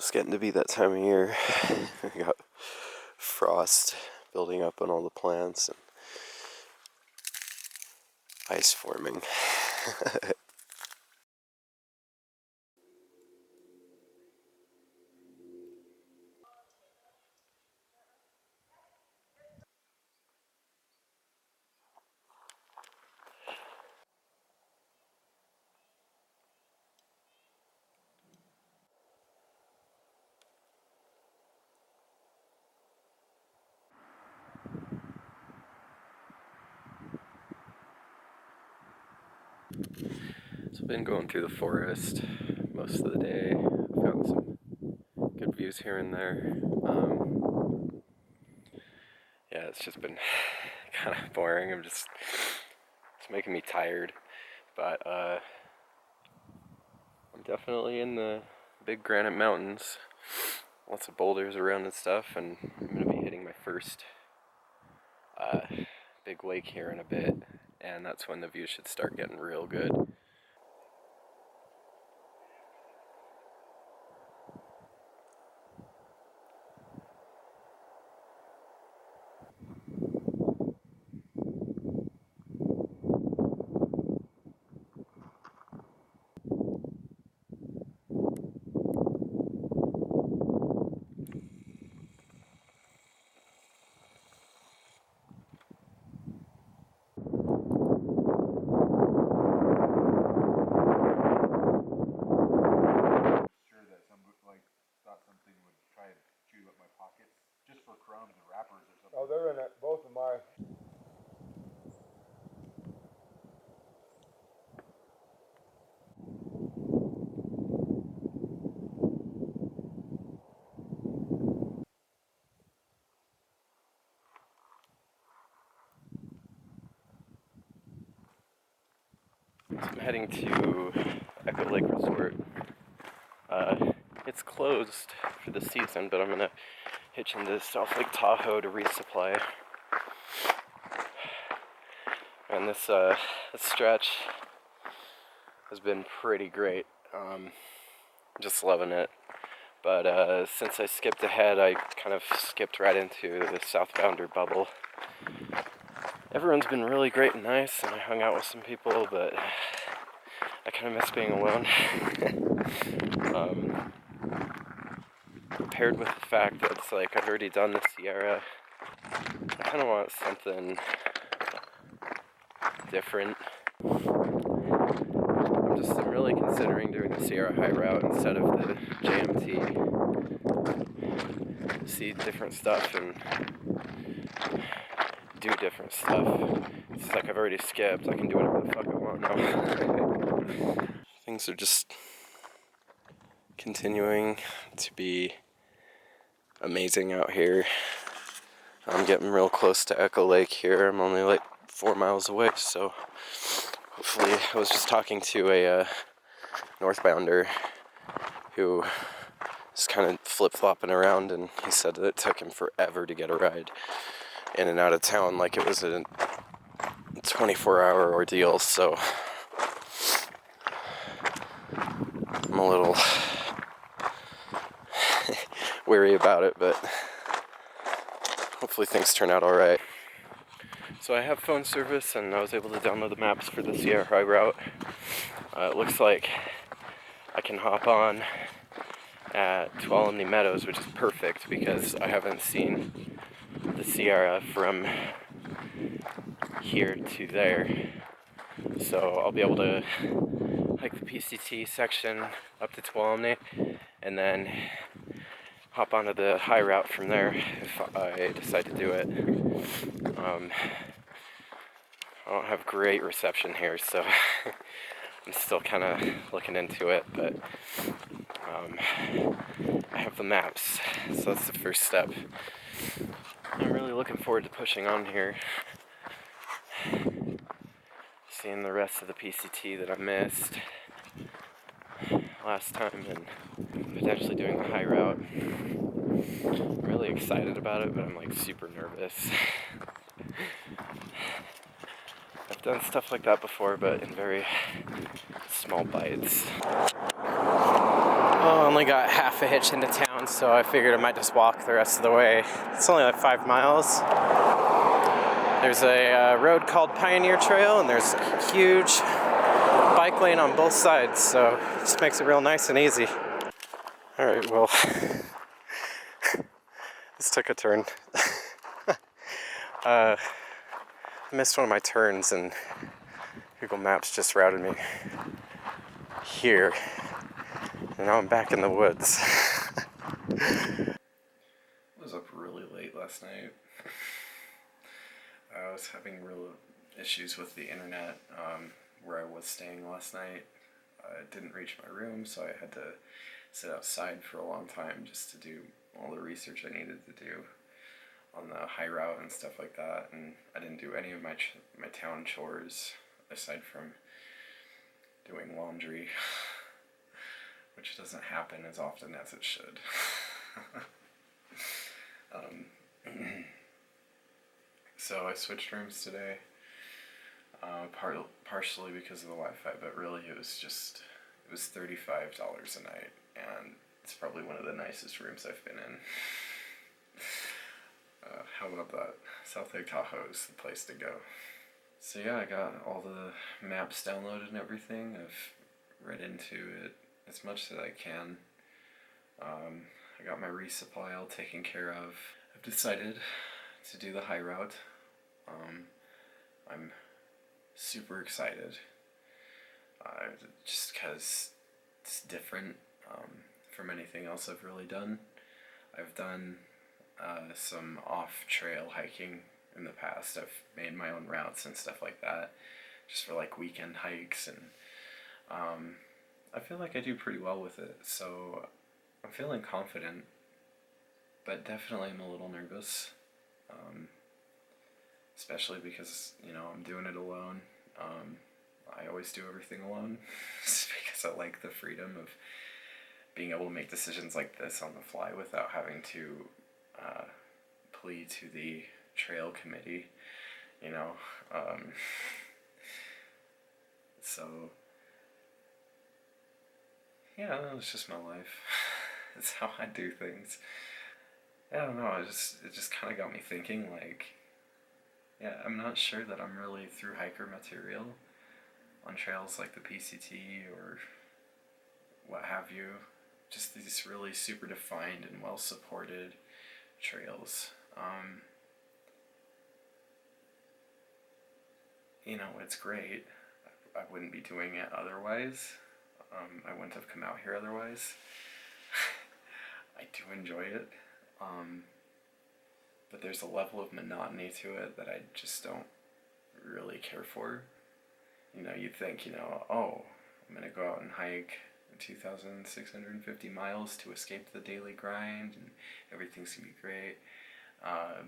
It's getting to be that time of year. We got frost building up on all the plants and ice forming. So I've been going through the forest most of the day. Found some good views here and there. Yeah, it's just been kind of boring. It's making me tired. But I'm definitely in the big granite mountains. Lots of boulders around and stuff, and I'm going to be hitting my first big lake here in a bit, and that's when the view should start getting real good. Oh, they're in both of my. So I'm heading to Echo Lake Resort. It's closed for the season, but I'm gonna hitch into South Lake Tahoe to resupply. And this stretch has been pretty great. Just loving it. But since I skipped ahead, I kind of skipped right into the southbounder bubble. Everyone's been really great and nice, and I hung out with some people, but I kind of miss being alone. Paired with the fact that it's like I've already done the Sierra, I kind of want something different. I'm really considering doing the Sierra High Route instead of the JMT. See different stuff and do different stuff. It's like I've already skipped. I can do whatever the fuck I want now. Things are just continuing to be amazing out here. I'm getting real close to Echo Lake here. I'm only like 4 miles away, so hopefully. I was just talking to a northbounder who is kind of flip-flopping around, and he said that it took him forever to get a ride in and out of town, like it was a 24-hour ordeal. So I'm a little weary about it, but hopefully things turn out alright. So I have phone service, and I was able to download the maps for the Sierra High Route. It looks like I can hop on at Tuolumne Meadows, which is perfect because I haven't seen the Sierra from here to there. So I'll be able to hike the PCT section up to Tuolumne and then hop onto the high route from there if I decide to do it. I don't have great reception here, so I'm still kind of looking into it, but I have the maps, so that's the first step. I'm really looking forward to pushing on here, seeing the rest of the PCT that I missed last time, and potentially doing the high route. I'm really excited about it, but I'm like super nervous. I've done stuff like that before, but in very small bites. Well, I only got half a hitch into town, so I figured I might just walk the rest of the way. It's only like 5 miles. There's a road called Pioneer Trail, and there's a huge bike lane on both sides, so it just makes it real nice and easy. Alright, well, this took a turn. I missed one of my turns, and Google Maps just routed me here. And now I'm back in the woods. I was up really late last night. I was having real issues with the internet where I was staying last night. I didn't reach my room, so I had to sit outside for a long time just to do all the research I needed to do on the high route and stuff like that. And I didn't do any of my town chores aside from doing laundry, which doesn't happen as often as it should. So I switched rooms today, partially because of the Wi-Fi, but really it was $35 a night, and it's probably one of the nicest rooms I've been in. How about that? South Lake Tahoe is the place to go. So yeah, I got all the maps downloaded and everything. I've read into it as much as I can. I got my resupply all taken care of. I've decided to do the high route. I'm super excited, just because it's different from anything else I've really done. I've done some off-trail hiking in the past. I've made my own routes and stuff like that, just for like weekend hikes, and I feel like I do pretty well with it, so I'm feeling confident, but definitely I'm a little nervous, especially because, I'm doing it alone. I always do everything alone, just because I like the freedom of being able to make decisions like this on the fly without having to plea to the trail committee, so yeah, it's just my life. It's how I do things. I don't know, it just kind of got me thinking, like, yeah, I'm not sure that I'm really through hiker material on trails like the PCT or what have you. Just these really super defined and well supported trails. It's great. I wouldn't be doing it otherwise. I wouldn't have come out here otherwise. I do enjoy it. But there's a level of monotony to it that I just don't really care for. You'd think, oh, I'm going to go out and hike 2,650 miles to escape the daily grind and everything's going to be great.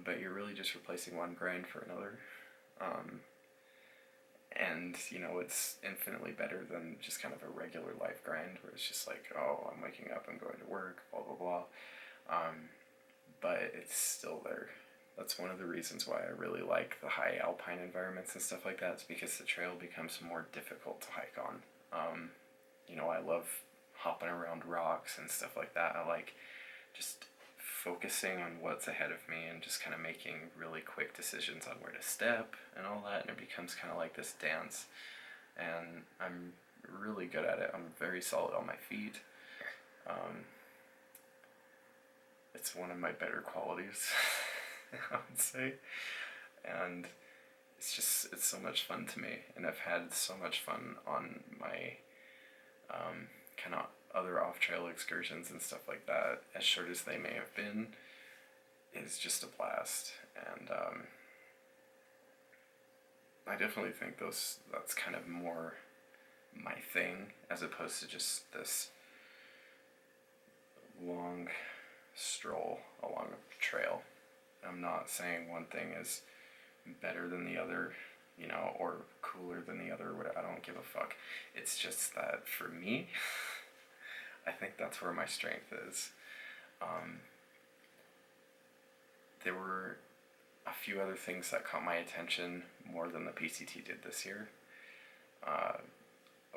But you're really just replacing one grind for another. And, it's infinitely better than just kind of a regular life grind where it's just like, oh, I'm waking up, I'm going to work, blah, blah, blah. But it's still there. That's one of the reasons why I really like the high alpine environments and stuff like that. It's because the trail becomes more difficult to hike on. I love hopping around rocks and stuff like that. I like just focusing on what's ahead of me and just kind of making really quick decisions on where to step and all that, and it becomes kind of like this dance. And I'm really good at it. I'm very solid on my feet. It's one of my better qualities, I would say. And it's so much fun to me, and I've had so much fun on my kind of other off-trail excursions and stuff like that, as short as they may have been. It's just a blast, and I definitely think that's kind of more my thing, as opposed to just this long stroll along a trail. I'm not saying one thing is better than the other, or cooler than the other. I don't give a fuck. It's just that for me, I think that's where my strength is. There were a few other things that caught my attention more than the PCT did this year. I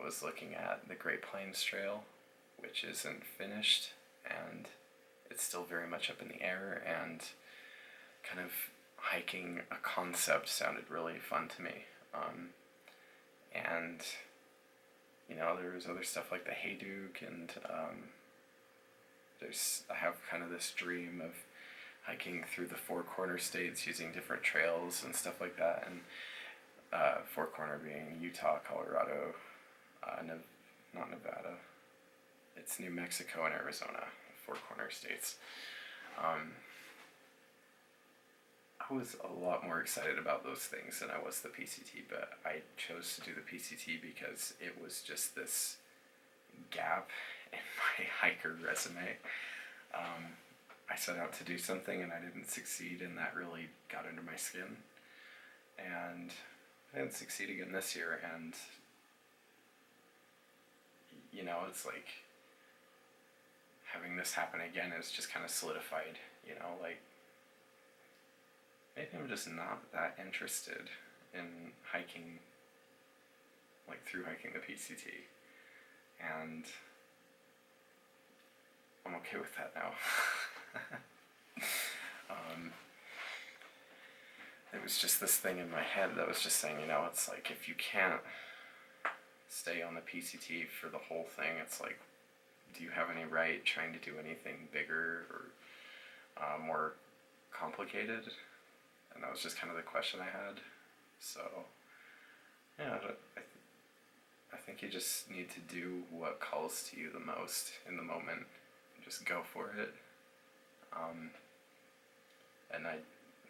was looking at the Great Plains Trail, which isn't finished, and it's still very much up in the air, and kind of hiking a concept sounded really fun to me. And, you know, there's other stuff like the Hayduke, and I have kind of this dream of hiking through the Four Corner states using different trails and stuff like that, and Four Corner being Utah, Colorado, not Nevada, it's New Mexico and Arizona, Four Corner states. I was a lot more excited about those things than I was the PCT, but I chose to do the PCT because it was just this gap in my hiker resume. I set out to do something and I didn't succeed, and that really got under my skin. And I didn't succeed again this year, and you know, it's like having this happen again is just kind of solidified, you know, like maybe I'm just not that interested in hiking, like through hiking the PCT, and I'm okay with that now. It was just this thing in my head that was just saying, you know, it's like if you can't stay on the PCT for the whole thing, it's like, do you have any right trying to do anything bigger or more complicated? And that was just kind of the question I had. So, yeah, I think you just need to do what calls to you the most in the moment. Just go for it. And I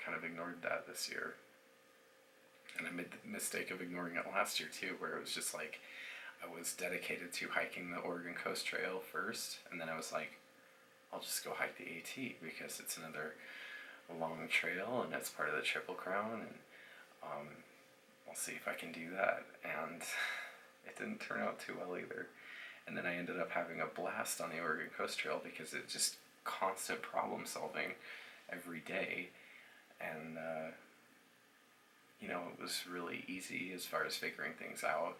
kind of ignored that this year. And I made the mistake of ignoring it last year too, where it was just like, I was dedicated to hiking the Oregon Coast Trail first, and then I was like, I'll just go hike the AT because it's another long trail and it's part of the Triple Crown, and I'll see if I can do that. And it didn't turn out too well either. And then I ended up having a blast on the Oregon Coast Trail because it's just constant problem solving every day. And, you know, it was really easy as far as figuring things out.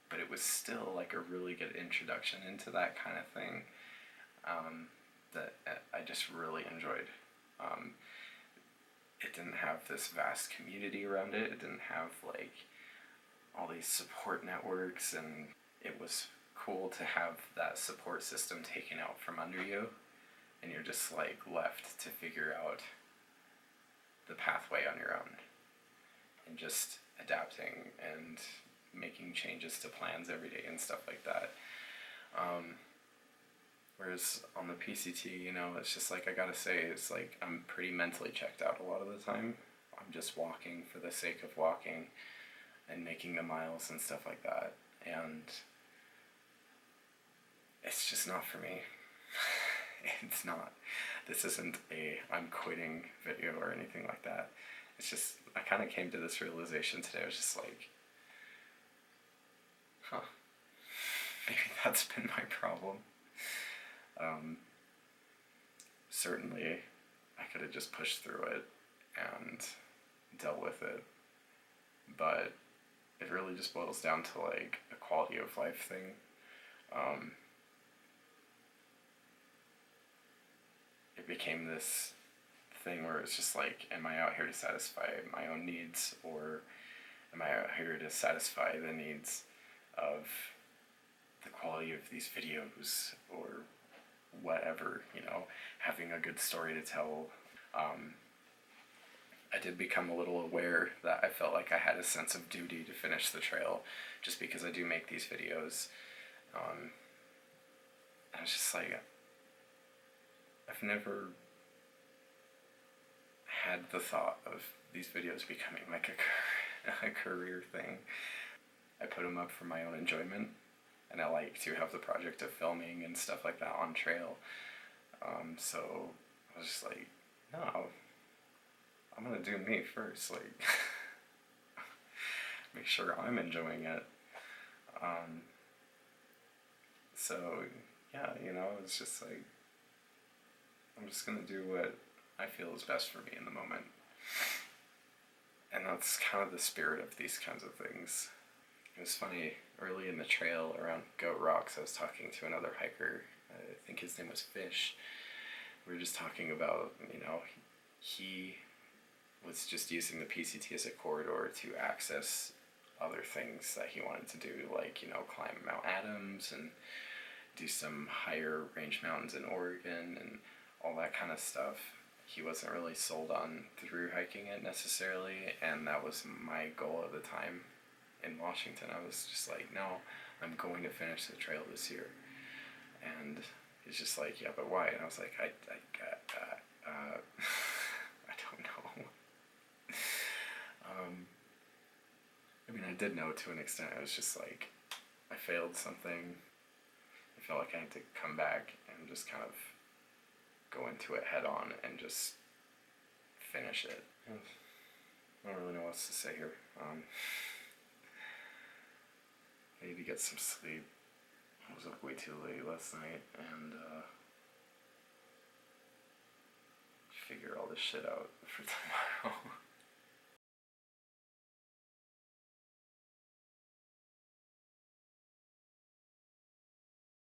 But it was still like a really good introduction into that kind of thing that I just really enjoyed. It didn't have this vast community around it. It didn't have like all these support networks, and it was cool to have that support system taken out from under you, and you're just like left to figure out the pathway on your own and just adapting and making changes to plans every day and stuff like that. Whereas on the PCT, you know, it's just like, I gotta say, it's like I'm pretty mentally checked out a lot of the time. I'm just walking for the sake of walking and making the miles and stuff like that. And it's just not for me. It's not. This isn't a I'm quitting video or anything like that. It's just, I kind of came to this realization today. I was just like, maybe that's been my problem. Certainly, I could have just pushed through it and dealt with it, but it really just boils down to like a quality of life thing. It became this thing where it's just like, am I out here to satisfy my own needs, or am I out here to satisfy the needs of the quality of these videos, or whatever, you know, having a good story to tell. I did become a little aware that I felt like I had a sense of duty to finish the trail just because I do make these videos. I was just like, I've never had the thought of these videos becoming like a career thing. I put them up for my own enjoyment, and I like to have the project of filming and stuff like that on trail. So I was just like, no, I'm gonna do me first, like, make sure I'm enjoying it. So yeah, you know, it's just like, I'm just gonna do what I feel is best for me in the moment. And that's kind of the spirit of these kinds of things. It was funny, early in the trail around Goat Rocks, I was talking to another hiker. I think his name was Fish. We were just talking about, he was just using the PCT as a corridor to access other things that he wanted to do, like, climb Mount Adams and do some higher range mountains in Oregon and all that kind of stuff. He wasn't really sold on through hiking it necessarily, and that was my goal at the time in Washington. I was just like, no, I'm going to finish the trail this year. And he's just like, yeah, but why? And I was like, I don't know. I mean, I did know to an extent. I was just like, I failed something. I felt like I had to come back and just kind of go into it head on and just finish it. I don't really know what else to say here. I need to get some sleep. I was up way too late last night and figure all this shit out for tomorrow.